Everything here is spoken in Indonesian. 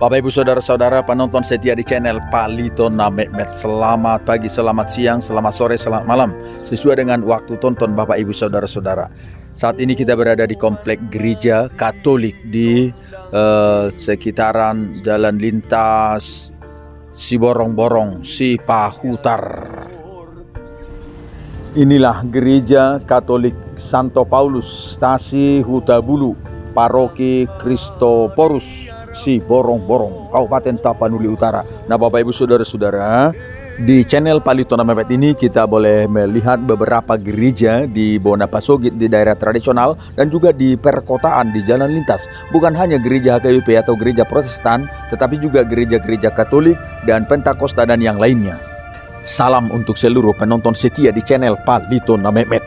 Bapak Ibu Saudara-saudara penonton setia di channel Palito Mehmet, selamat pagi, selamat siang, selamat sore, selamat malam, sesuai dengan waktu tonton Bapak Ibu Saudara-saudara. Saat ini kita berada di komplek gereja Katolik di sekitaran jalan lintas Siborong-Borong, Sipahutar. Inilah gereja Katolik Santo Paulus, Stasi Hutabulu, Paroki Kristoporus, Siborong-Borong, Kabupaten Tapanuli Utara. Nah, Bapak Ibu Saudara-saudara, di channel Palito Mehmet ini kita boleh melihat beberapa gereja di Bonapasogit, di daerah tradisional, dan juga di perkotaan, di jalan lintas. Bukan hanya gereja HKBP atau gereja Protestan, tetapi juga gereja-gereja Katolik dan Pentakosta dan yang lainnya. Salam untuk seluruh penonton setia di channel Palito Mehmet.